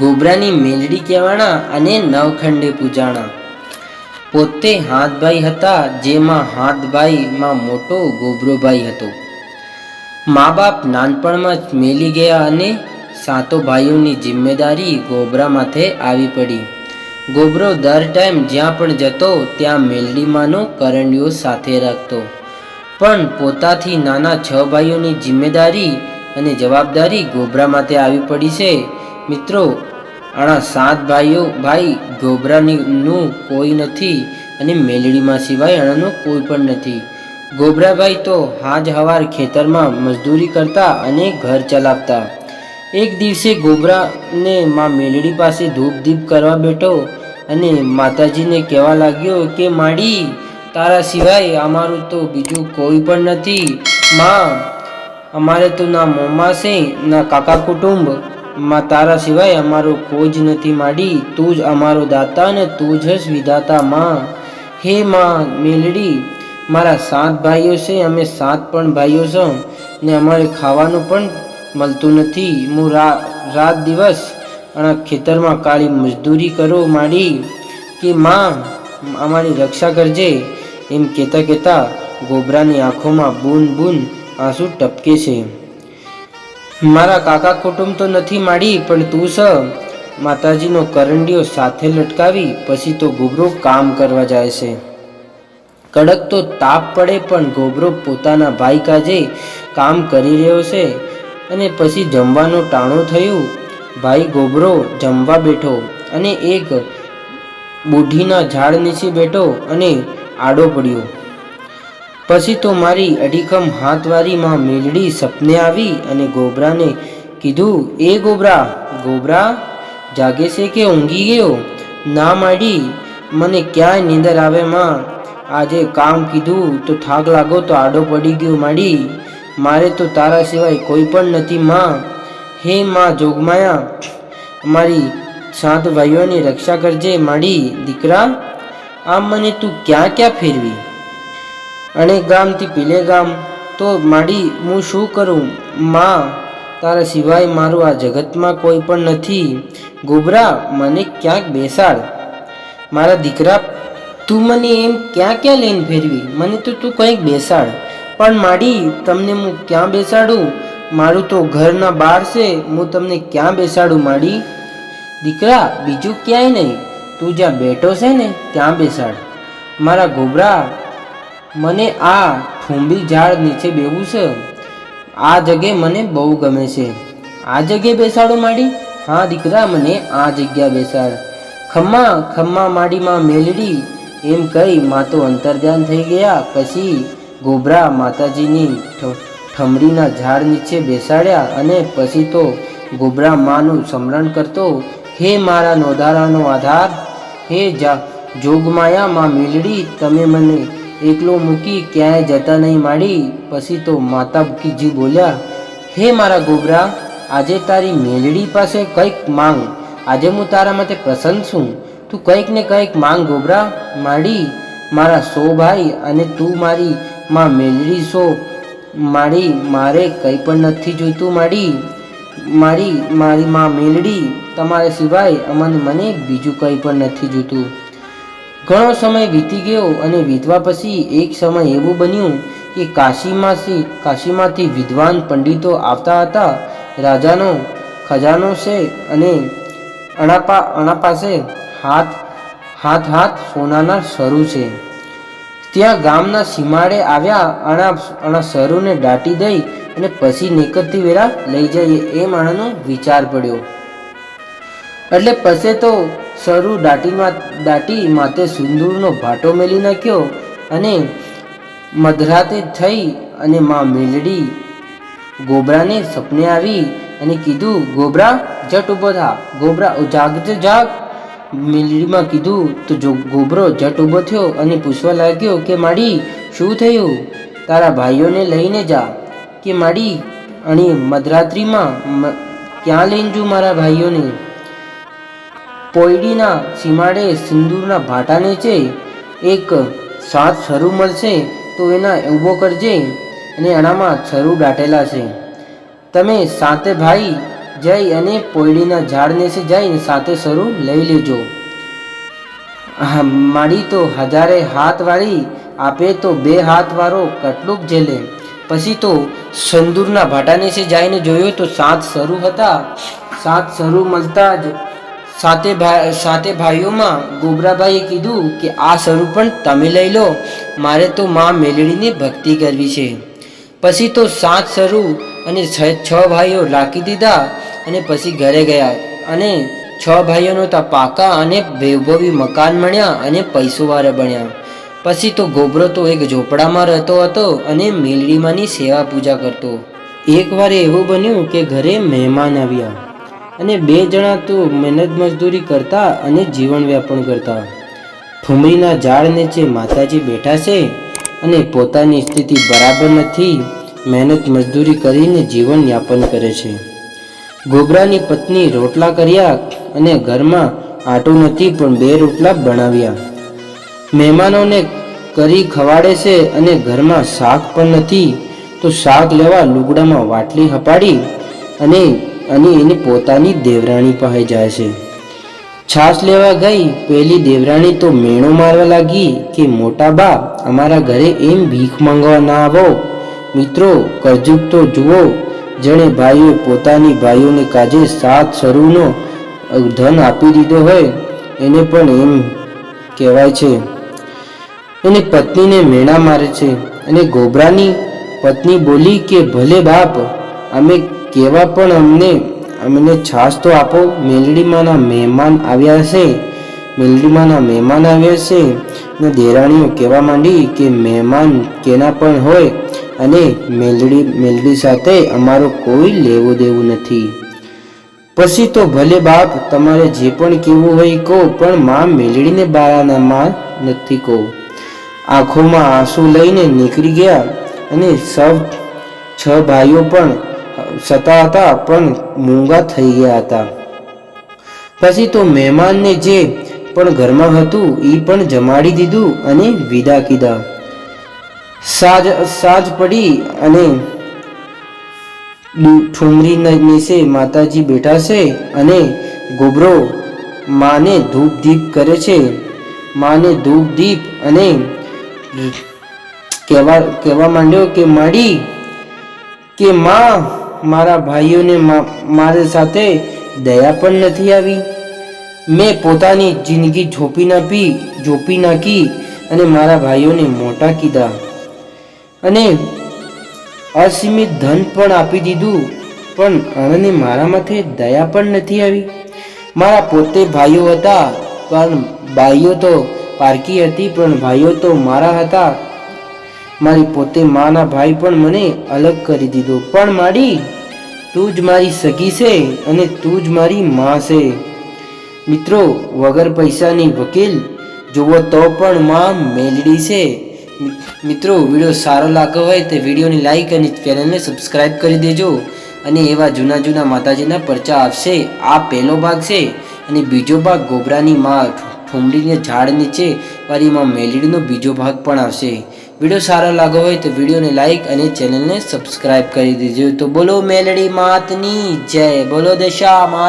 ગોબરાની મેલડી કહેવાણા અને નવખંડે પૂજાણા. પોતે હાથભાઈ હતા, જેમાં હાથભાઈમાં મોટો ગોબરોભાઈ હતો. મા બાપ નાનપણમાં જ મેલી ગયા અને સાતો ભાઈઓની જિમ્મેદારી ગોબરા માથે આવી પડી. ગોબરો દર ટાઈમ જ્યાં પણ જતો ત્યાં મેલડીમાંનો કરંડિયો સાથે રાખતો. પણ પોતાથી નાના 6 ભાઈઓની જિમ્મેદારી અને જવાબદારી ગોબરા માથે આવી પડી છે. મિત્રો, આના 7 ભાઈ ગોબરાનું કોઈ નથી અને મેલડીમાં સિવાય આણાનું કોઈ પણ નથી. ગોબરાભાઈ તો હાજ હવાર ખેતરમાં મજદૂરી કરતા અને ઘર ચલાવતા. એક દિવસે ગોબરાને માં મેલડી પાસે ધૂપ દીપ કરવા બેઠો અને માતાજીને કહેવા લાગ્યો કે માડી, તારા સિવાય અમારું તો બીજું કોઈ પણ નથી. માં, અમારે તો ના મોમાં છે ના કાકા કુટુંબ. માં, તારા સિવાય અમારો કોઈ જ નથી માડી. તું જ અમારો દાતા અને તું જ વિધાતા. માં, હે માં મેલડી, મારા 7 ભાઈઓ છે, અમે 7 પણ ભાઈઓ છો ને અમારે ખાવાનું પણ મળતું નથી. હું રાત દિવસ આના ખેતરમાં કાળી મજદૂરી કરો માડી. કે માં, અમારી રક્ષા કરજે. એમ કહેતા કહેતા ગોબરાની આંખોમાં બૂન બૂન આંસુ ટપકે છે. મારા કાકા કુટુંબ તો નથી માડી, પણ તું છ. માતાજીનો કરંડિયો સાથે લટકાવી પછી તો ગોબરો કામ કરવા જાય છે. કડક તો તાપ પડે પણ ગોબરો પોતાના ભાઈ કાજે કામ કરી રહ્યો છે. અને પછી જમવાનું ટાણું થયું. ભાઈ ગોબરો જમવા બેઠો અને એક બુઢીના ઝાડ નીચે બેઠો અને આડો પડ્યો. પછી તો મારી અડીખમ હાથવાળી માં મેલડી સપને આવી અને ગોબરાને કીધું, એ ગોબરા, ગોબરા જાગે છે કે ઊંઘી ગયો? ના માડી, મને ક્યાંય નીંદર આવે માં. આજે કામ કીધું તો થાક લાગો તો આડો પડી ગયો માડી. મારે તો તારા સિવાય કોઈ પણ નથી માં. હે માં જોગમાયા, અમારી 7 ભાઈઓની રક્ષા કરજે માડી. દીકરા, આમ મને તું ક્યાં ક્યાં ફેરવી, અને ગામથી પેલે ગામ, તો માડી હું શું કરું? માં, તારા સિવાય મારું આ જગતમાં કોઈ પણ નથી. ગોબરા, મને ક્યાંક બેસાડ. મારા દીકરા, તું મને એમ ક્યાં ક્યાં લઈને ફેરવી? મને તો તું કંઈક બેસાડ. પણ માડી, તમને હું ક્યાં બેસાડું? મારું તો ઘરના બહાર છે, હું તમને ક્યાં બેસાડું માડી? દીકરા, બીજું ક્યાંય નહીં, તું જ્યાં બેઠો છે ને ત્યાં બેસાડ. મારા ગોબરા, મને આ ઠુંબી ઝાડ નીચે બેવું છે. આ જગ્યા મને બહુ ગમે છે. આ જગ્યાએ બેસાડો માડી? હા દીકરા, મને આ જગ્યા બેસાડ. ખમ્મા ખમ્મા માડી માં મેલડી, એમ કહી માં તો અંતર્ધ્યાન થઈ ગયા. પછી ગોબરા માતાજીની ઠમરીના ઝાડ નીચે બેસાડ્યા અને પછી તો ગોબરા માનું સ્મરણ કરતો, હે મારા નોધારાનો આધાર, હે જોગમાયા માં મેલડી, તમે મને એકલો મૂકી ક્યાંય જતા નહીં માડી. પછી તો માતા ભૂકીજી બોલ્યા, હે મારા ગોબરા, આજે તારી મેલડી પાસે કંઈક માંગ. આજે હું તારા માટે પ્રસન્ન છું. તું કંઈક ને કંઈક માંગ ગોબરા. માડી, મારા 100 ભાઈ અને તું મારી માં મેલડી છો માડી. મારે કંઈ પણ નથી જોઈતું માડી. મારી માં મેલડી, તમારા સિવાય મને બીજું કંઈ પણ નથી જોઈતું. ઘણો સમય વીતી ગયો અને વીતવા પછી એક સમય એવું બન્યું કે કાશીમાંથી વિદ્વાન પંડિતો આવતા હતા. રાજાનો ખજાનો છે અને આના પાસે હાથ સોનાના સરૂ છે. ત્યાં ગામના સીમાડે આવ્યા. આના સરૂને દાટી દઈ અને પછી નિકટથી વેરા લઈ જઈએ એમ આણાનો વિચાર પડ્યો. એટલે પછી તો સરૂ દાટી માથે સિંદૂરનો ભાટો મેલી નાખ્યો અને મધરાતે થઈ અને માં મેલડી ગોબરાને સપને આવી અને કીધું, ગોબરા જટ ઊભો થા. ગોબરા, જાગજે જાગ. મેલડીમાં કીધું તો ગોબરો જટ ઊભો થયો અને પૂછવા લાગ્યો કે માડી, શું થયું? તારા ભાઈઓને લઈને જા. કે માડી, અને મધરાત્રિમાં ક્યાં લઈને જઉં મારા ભાઈઓને? પોયડીના સીમાડે સિંદૂરના ભાટા નીચે એક 7 સરૂ મળશે, તો એના ઊભો કરજે અને આનામાં સરૂ દાટેલા છે. તમે 7 ભાઈ જઈ અને પોયડીના ઝાડ નીચે જઈને સાથે શરૂ લઈ લેજો. માડી તો હજારે હાથ વાળી આપે તો 2 હાથ વાળો કેટલુંક ઝેલે. પછી તો સંદૂરના ભાટા નીચે જઈને જોયું તો 7 શરૂ હતા. 7 શરૂ મળતા જ સાતે ભાઈઓમાં ગોબરાભાઈએ કીધું કે આ શરૂ પણ તમે લઈ લો, મારે તો માં મેલડીની ભક્તિ કરવી છે. પછી તો 7 શરૂ અને 6 ભાઈઓ રાખી દીધા અને પછી ઘરે ગયા અને 6 ભાઈઓનો તો પાકા અને વૈભવી મકાન મળ્યા અને પૈસોવાળા બન્યા. પછી તો ગોબરો તો એક ઝોપડામાં રહેતો હતો અને મેલડીમાંની સેવા પૂજા કરતો. એકવાર એવું બન્યું કે ઘરે મહેમાન આવ્યા અને 2 જણા તો મહેનત મજદૂરી કરતા અને જીવન વ્યાપન કરતા. ઠુમરીના ઝાડ નીચે માતાજી બેઠા છે અને પોતાની સ્થિતિ બરાબર નથી, મહેનત મજદૂરી કરીને જીવન યાપન કરે છે. ગોબરાની પત્ની રોટલા કર્યા અને ઘરમાં આટો નથી પણ 2 રોટલા બનાવ્યા. મહેમાનોને કરી ખવાડે છે અને ઘરમાં શાક પણ નથી તો શાક લેવા લુગડામાં વાટલી હપાડી અને એની પોતાની દેવરાણી પાસે જાય છે. છાશ લેવા ગઈ પેલી દેવરાણી તો મેણો મારવા લાગી કે મોટા બા, અમારા ઘરે એમ ભીખ માંગવા ના આવો. મિત્રો, કરજુક તો જુઓ, જેણે ભાઈઓએ પોતાની ભાઈઓને કાજે 7 શરૂનો ધન આપી દીધો હોય એને પણ એમ કહેવાય છે. એની પત્નીને મેણા મારે છે અને ગોબરાની પત્ની બોલી કે ભલે બાપ, અમે કેવા પણ અમને છાશ તો આપો. મેલડીમાંના મહેમાન આવ્યા છે અને દેરાણીઓ કહેવા માંડી કે મહેમાન કેના પણ હોય અને મેલડી સાથે અમારો કોઈ લેવું દેવું નથી. પછી તો ભલે બાપ, તમારે જે પણ કહેવું હોય કહો, પણ માં મેલડીને બારામાં નથી કહો. આંખોમાં આંસુ લઈને નીકળી ગયા અને સૌ 6 ભાઈઓ પણ સતા હતા પણ મૂંગા થઈ ગયા હતા. પછી તો મહેમાનને જે પણ ઘરમાં હતું એ પણ જમાડી દીધું અને વિદા કીધા. સાંજ પડી અને ઠુમરી નીચે માતાજી બેઠા છે અને ગોબરો માને ધૂપ દીપ કરે છે. માને ધૂપ દીપ અને કહેવા માંડ્યો કે માડી કે માં, મારા ભાઈઓને મારી સાથે દયા પણ નથી આવી. મેં પોતાની જિંદગી ઝોપી નાખી અને મારા ભાઈઓને મોટા કીધા અને અસીમિત ધન પણ આપી દીધું, પણ અણને મારા માથે દયા પણ નથી આવી. મારા પોતે ભાઈઓ હતા પણ બાઈઓ તો પારકી હતી, પણ ભાઈઓ તો મારા હતા. મારી પોતે માના ભાઈ પણ મને અલગ કરી દીધો. પણ માડી, તું જ મારી સગી છે અને તું જ મારી માં છે. મિત્રો, વગર પૈસાની વકીલ જુઓ તો પણ માં મેલડી છે. મિત્રો, વિડીયો સારો લાગ્યો હોય તો વિડીયોની લાઈક અને ચેનલને સબસ્ક્રાઈબ કરી દેજો. અને એવા જૂના માતાજીના પરચા આવશે. આ પહેલો ભાગ છે અને બીજો ભાગ ગોબરાની માં ઠુમરીને ઝાડ નીચે વાળી માં મેલડીનો બીજો ભાગ પણ આવશે. વિડીયો સારો લાગ્યો હોય તો વિડીયોને લાઈક અને ચેનલને સબસ્ક્રાઈબ કરી દેજો. તો બોલો મેલડી માતની જય, બોલો દશા માત.